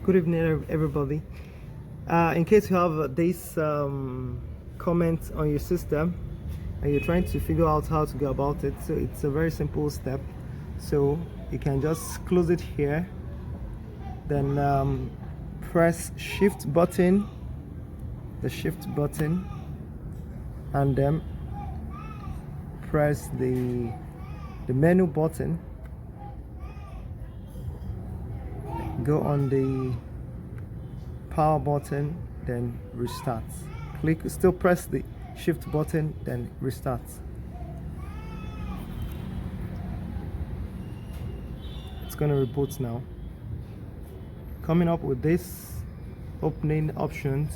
Good evening, everybody. In case you have this comment on your system and you're trying to figure out how to go about it, so it's a very simple step. So you can just close it here, then press shift button, the shift button, and then press the menu button. Go on the power button, then restart. Still press the shift button, then restart. It's going to reboot now. Coming up with this opening options,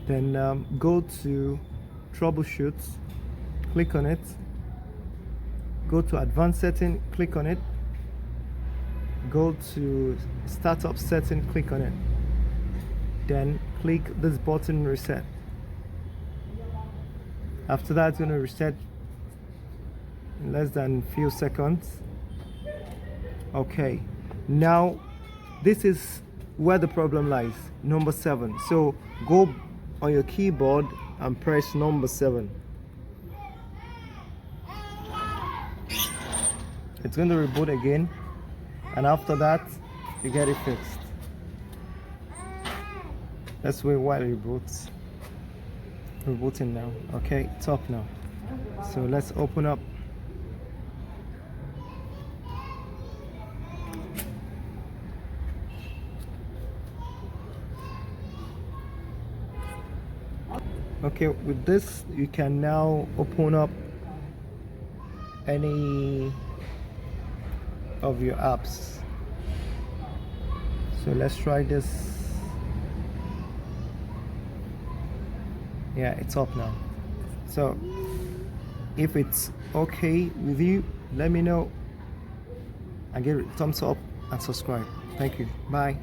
then go to troubleshoot, click on it, go to advanced setting, click on it, go to startup setting, click on it, then click this button reset. After that, it's going to reset in less than few seconds. Okay, now this is where the problem lies, number 7. So go on your keyboard and press number 7. It's going to reboot again, and after that you get it fixed. Let's wait while it reboots. Rebooting now. Okay, it's up now. So let's open up. Okay, with this you can now open up any of your apps. So let's try this. Yeah, it's up now. So if it's okay with you, let me know and give it a thumbs up and subscribe. Thank you. Bye.